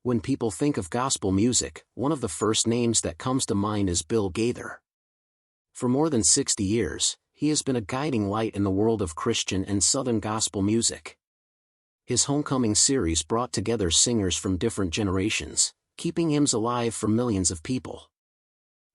When people think of gospel music, one of the first names that comes to mind is Bill Gaither. For more than 60 years, he has been a guiding light in the world of Christian and Southern gospel music. His Homecoming series brought together singers from different generations, keeping hymns alive for millions of people.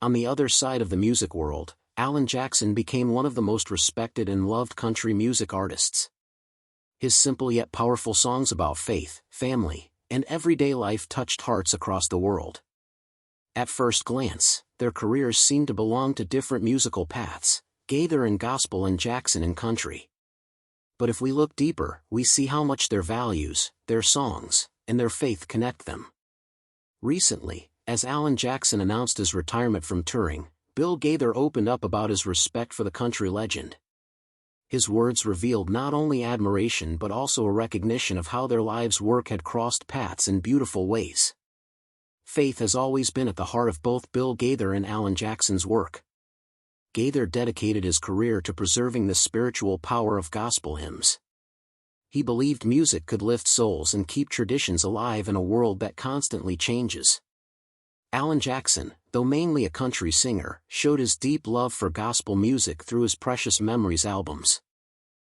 On the other side of the music world, Alan Jackson became one of the most respected and loved country music artists. His simple yet powerful songs about faith, family, and everyday life touched hearts across the world. At first glance, their careers seemed to belong to different musical paths, Gaither in gospel and Jackson in country. But if we look deeper, we see how much their values, their songs, and their faith connect them. Recently, as Alan Jackson announced his retirement from touring, Bill Gaither opened up about his respect for the country legend. His words revealed not only admiration but also a recognition of how their lives' work had crossed paths in beautiful ways. Faith has always been at the heart of both Bill Gaither and Alan Jackson's work. Gaither dedicated his career to preserving the spiritual power of gospel hymns. He believed music could lift souls and keep traditions alive in a world that constantly changes. Alan Jackson, though mainly a country singer, showed his deep love for gospel music through his Precious Memories albums.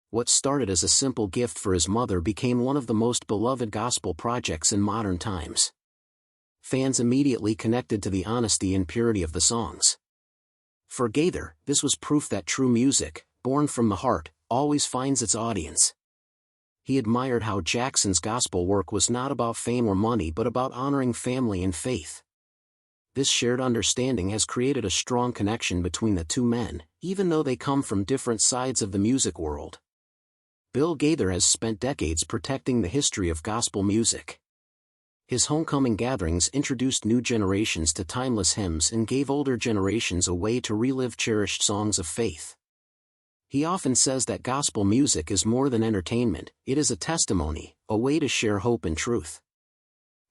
What started as a simple gift for his mother became one of the most beloved gospel projects in modern times. Fans immediately connected to the honesty and purity of the songs. For Gaither, this was proof that true music, born from the heart, always finds its audience. He admired how Jackson's gospel work was not about fame or money but about honoring family and faith. This shared understanding has created a strong connection between the two men, even though they come from different sides of the music world. Bill Gaither has spent decades protecting the history of gospel music. His homecoming gatherings introduced new generations to timeless hymns and gave older generations a way to relive cherished songs of faith. He often says that gospel music is more than entertainment, it is a testimony, a way to share hope and truth.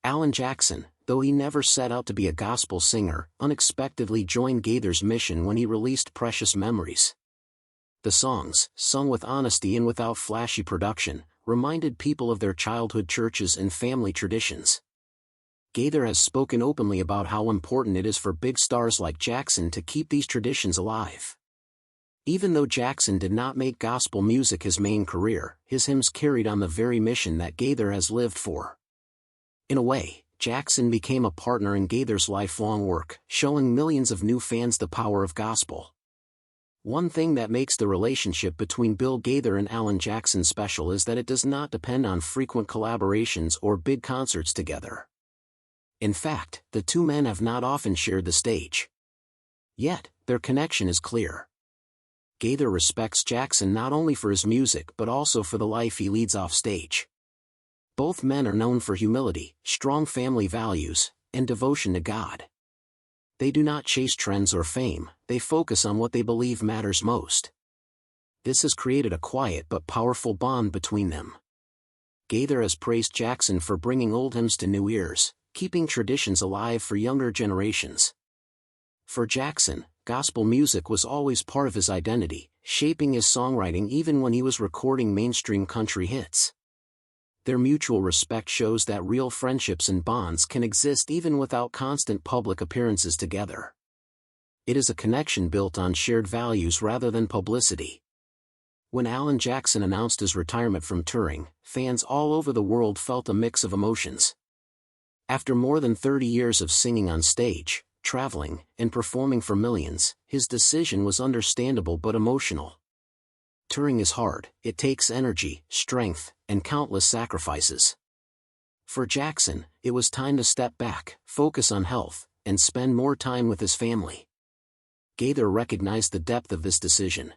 Alan Jackson, though he never set out to be a gospel singer, unexpectedly joined Gaither's mission when he released Precious Memories. The songs, sung with honesty and without flashy production, reminded people of their childhood churches and family traditions. Gaither has spoken openly about how important it is for big stars like Jackson to keep these traditions alive. Even though Jackson did not make gospel music his main career, his hymns carried on the very mission that Gaither has lived for. In a way, Jackson became a partner in Gaither's lifelong work, showing millions of new fans the power of gospel. One thing that makes the relationship between Bill Gaither and Alan Jackson special is that it does not depend on frequent collaborations or big concerts together. In fact, the two men have not often shared the stage. Yet, their connection is clear. Gaither respects Jackson not only for his music but also for the life he leads off stage. Both men are known for humility, strong family values, and devotion to God. They do not chase trends or fame, they focus on what they believe matters most. This has created a quiet but powerful bond between them. Gaither has praised Jackson for bringing old hymns to new ears, keeping traditions alive for younger generations. For Jackson, gospel music was always part of his identity, shaping his songwriting even when he was recording mainstream country hits. Their mutual respect shows that real friendships and bonds can exist even without constant public appearances together. It is a connection built on shared values rather than publicity. When Alan Jackson announced his retirement from touring, fans all over the world felt a mix of emotions. After more than 30 years of singing on stage, traveling, and performing for millions, his decision was understandable but emotional. Touring is hard, it takes energy, strength, and countless sacrifices. For Jackson, it was time to step back, focus on health, and spend more time with his family. Gaither recognized the depth of this decision.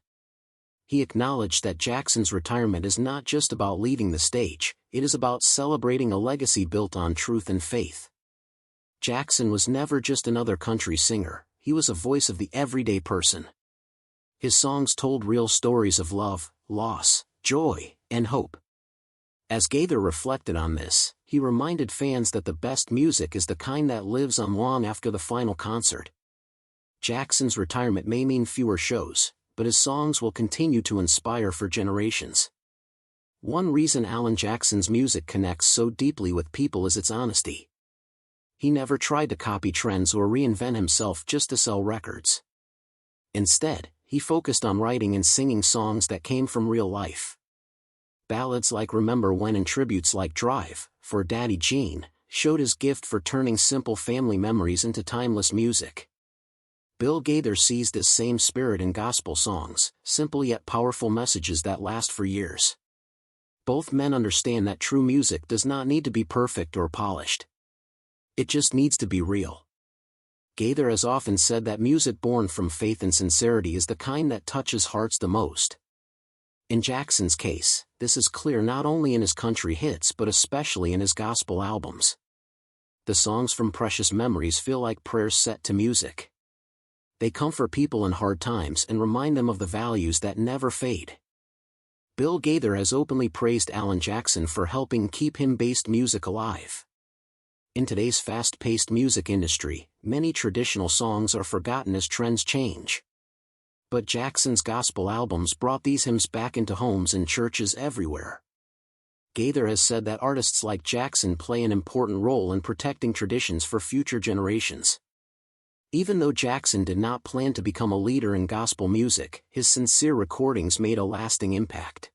He acknowledged that Jackson's retirement is not just about leaving the stage, it is about celebrating a legacy built on truth and faith. Jackson was never just another country singer, he was a voice of the everyday person. His songs told real stories of love, loss, joy, and hope. As Gaither reflected on this, he reminded fans that the best music is the kind that lives on long after the final concert. Jackson's retirement may mean fewer shows, but his songs will continue to inspire for generations. One reason Alan Jackson's music connects so deeply with people is its honesty. He never tried to copy trends or reinvent himself just to sell records. Instead, he focused on writing and singing songs that came from real life. Ballads like Remember When and tributes like Drive, for Daddy Gene, showed his gift for turning simple family memories into timeless music. Bill Gaither sees this same spirit in gospel songs, simple yet powerful messages that last for years. Both men understand that true music does not need to be perfect or polished. It just needs to be real. Gaither has often said that music born from faith and sincerity is the kind that touches hearts the most. In Jackson's case, this is clear not only in his country hits but especially in his gospel albums. The songs from Precious Memories feel like prayers set to music. They comfort people in hard times and remind them of the values that never fade. Bill Gaither has openly praised Alan Jackson for helping keep hymn-based music alive. In today's fast-paced music industry, many traditional songs are forgotten as trends change. But Jackson's gospel albums brought these hymns back into homes and churches everywhere. Gaither has said that artists like Jackson play an important role in protecting traditions for future generations. Even though Jackson did not plan to become a leader in gospel music, his sincere recordings made a lasting impact.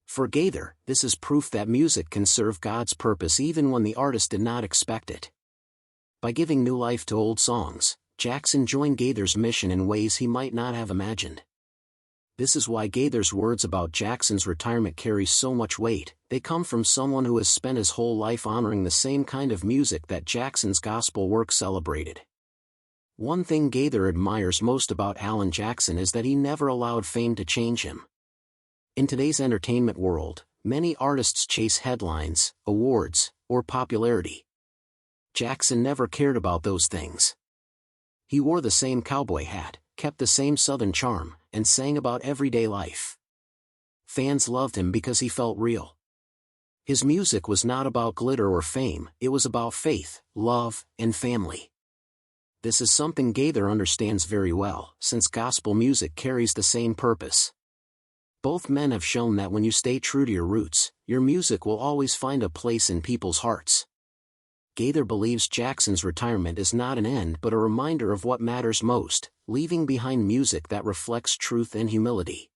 For Gaither, this is proof that music can serve God's purpose even when the artist did not expect it. By giving new life to old songs, Jackson joined Gaither's mission in ways he might not have imagined. This is why Gaither's words about Jackson's retirement carry so much weight. They come from someone who has spent his whole life honoring the same kind of music that Jackson's gospel work celebrated. One thing Gaither admires most about Alan Jackson is that he never allowed fame to change him. In today's entertainment world, many artists chase headlines, awards, or popularity. Jackson never cared about those things. He wore the same cowboy hat, kept the same Southern charm, and sang about everyday life. Fans loved him because he felt real. His music was not about glitter or fame, it was about faith, love, and family. This is something Gaither understands very well, since gospel music carries the same purpose. Both men have shown that when you stay true to your roots, your music will always find a place in people's hearts. Gaither believes Jackson's retirement is not an end but a reminder of what matters most, leaving behind music that reflects truth and humility.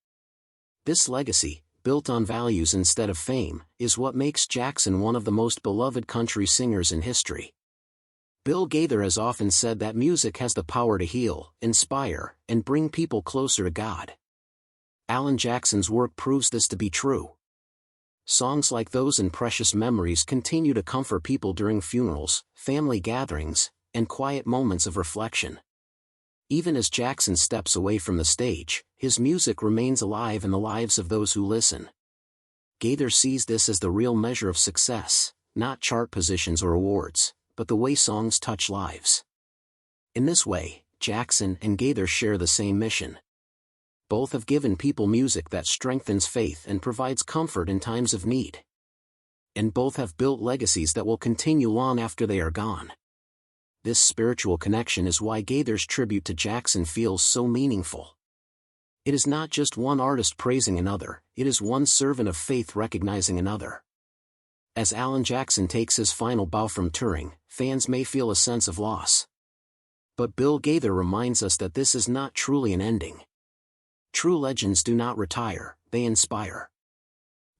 This legacy, built on values instead of fame, is what makes Jackson one of the most beloved country singers in history. Bill Gaither has often said that music has the power to heal, inspire, and bring people closer to God. Alan Jackson's work proves this to be true. Songs like those in Precious Memories continue to comfort people during funerals, family gatherings, and quiet moments of reflection. Even as Jackson steps away from the stage, his music remains alive in the lives of those who listen. Gaither sees this as the real measure of success, not chart positions or awards, but the way songs touch lives. In this way, Jackson and Gaither share the same mission. Both have given people music that strengthens faith and provides comfort in times of need. And both have built legacies that will continue long after they are gone. This spiritual connection is why Gaither's tribute to Jackson feels so meaningful. It is not just one artist praising another, it is one servant of faith recognizing another. As Alan Jackson takes his final bow from touring, fans may feel a sense of loss. But Bill Gaither reminds us that this is not truly an ending. True legends do not retire, they inspire.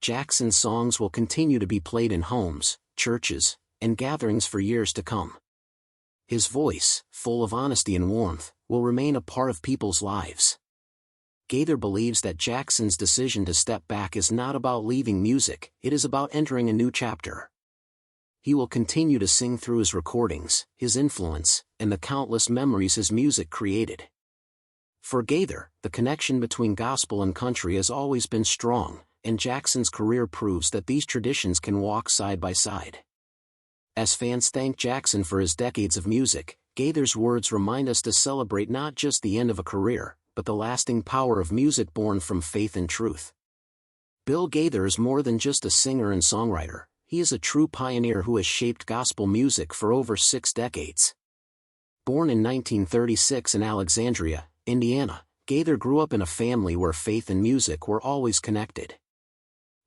Jackson's songs will continue to be played in homes, churches, and gatherings for years to come. His voice, full of honesty and warmth, will remain a part of people's lives. Gaither believes that Jackson's decision to step back is not about leaving music, it is about entering a new chapter. He will continue to sing through his recordings, his influence, and the countless memories his music created. For Gaither, the connection between gospel and country has always been strong, and Jackson's career proves that these traditions can walk side by side. As fans thank Jackson for his decades of music, Gaither's words remind us to celebrate not just the end of a career, but the lasting power of music born from faith and truth. Bill Gaither is more than just a singer and songwriter, he is a true pioneer who has shaped gospel music for over 6 decades. Born in 1936 in Alexandria, Indiana, Gaither grew up in a family where faith and music were always connected.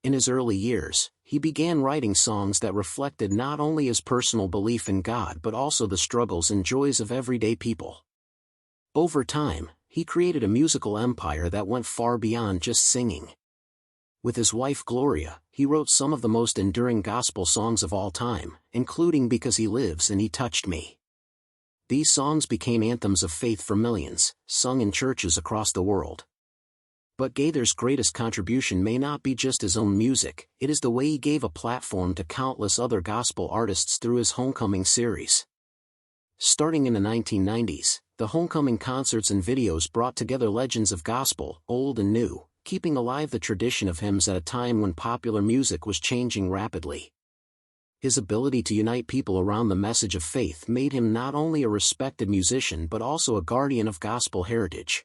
In his early years, he began writing songs that reflected not only his personal belief in God but also the struggles and joys of everyday people. Over time, he created a musical empire that went far beyond just singing. With his wife Gloria, he wrote some of the most enduring gospel songs of all time, including Because He Lives and He Touched Me. These songs became anthems of faith for millions, sung in churches across the world. But Gaither's greatest contribution may not be just his own music, it is the way he gave a platform to countless other gospel artists through his Homecoming series. Starting in the 1990s, the Homecoming concerts and videos brought together legends of gospel, old and new, keeping alive the tradition of hymns at a time when popular music was changing rapidly. His ability to unite people around the message of faith made him not only a respected musician but also a guardian of gospel heritage.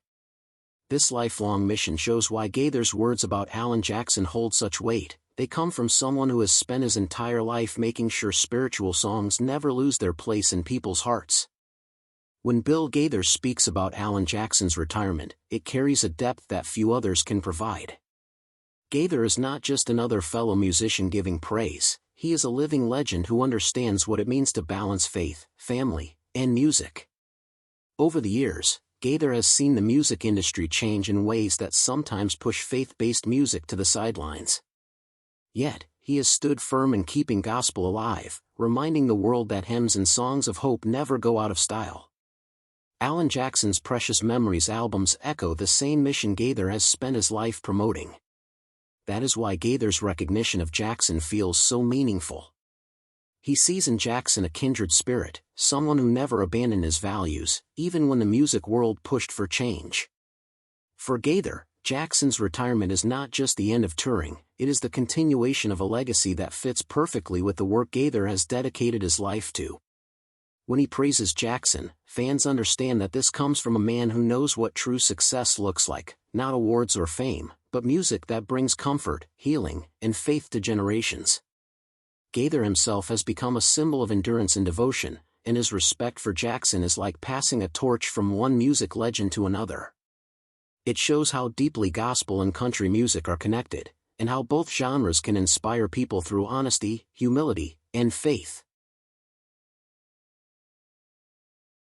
This lifelong mission shows why Gaither's words about Alan Jackson hold such weight. They come from someone who has spent his entire life making sure spiritual songs never lose their place in people's hearts. When Bill Gaither speaks about Alan Jackson's retirement, it carries a depth that few others can provide. Gaither is not just another fellow musician giving praise, he is a living legend who understands what it means to balance faith, family, and music. Over the years, Gaither has seen the music industry change in ways that sometimes push faith-based music to the sidelines. Yet, he has stood firm in keeping gospel alive, reminding the world that hymns and songs of hope never go out of style. Alan Jackson's Precious Memories albums echo the same mission Gaither has spent his life promoting. That is why Gaither's recognition of Jackson feels so meaningful. He sees in Jackson a kindred spirit, someone who never abandoned his values, even when the music world pushed for change. For Gaither, Jackson's retirement is not just the end of touring, it is the continuation of a legacy that fits perfectly with the work Gaither has dedicated his life to. When he praises Jackson, fans understand that this comes from a man who knows what true success looks like, not awards or fame, but music that brings comfort, healing, and faith to generations. Gaither himself has become a symbol of endurance and devotion, and his respect for Jackson is like passing a torch from one music legend to another. It shows how deeply gospel and country music are connected, and how both genres can inspire people through honesty, humility, and faith.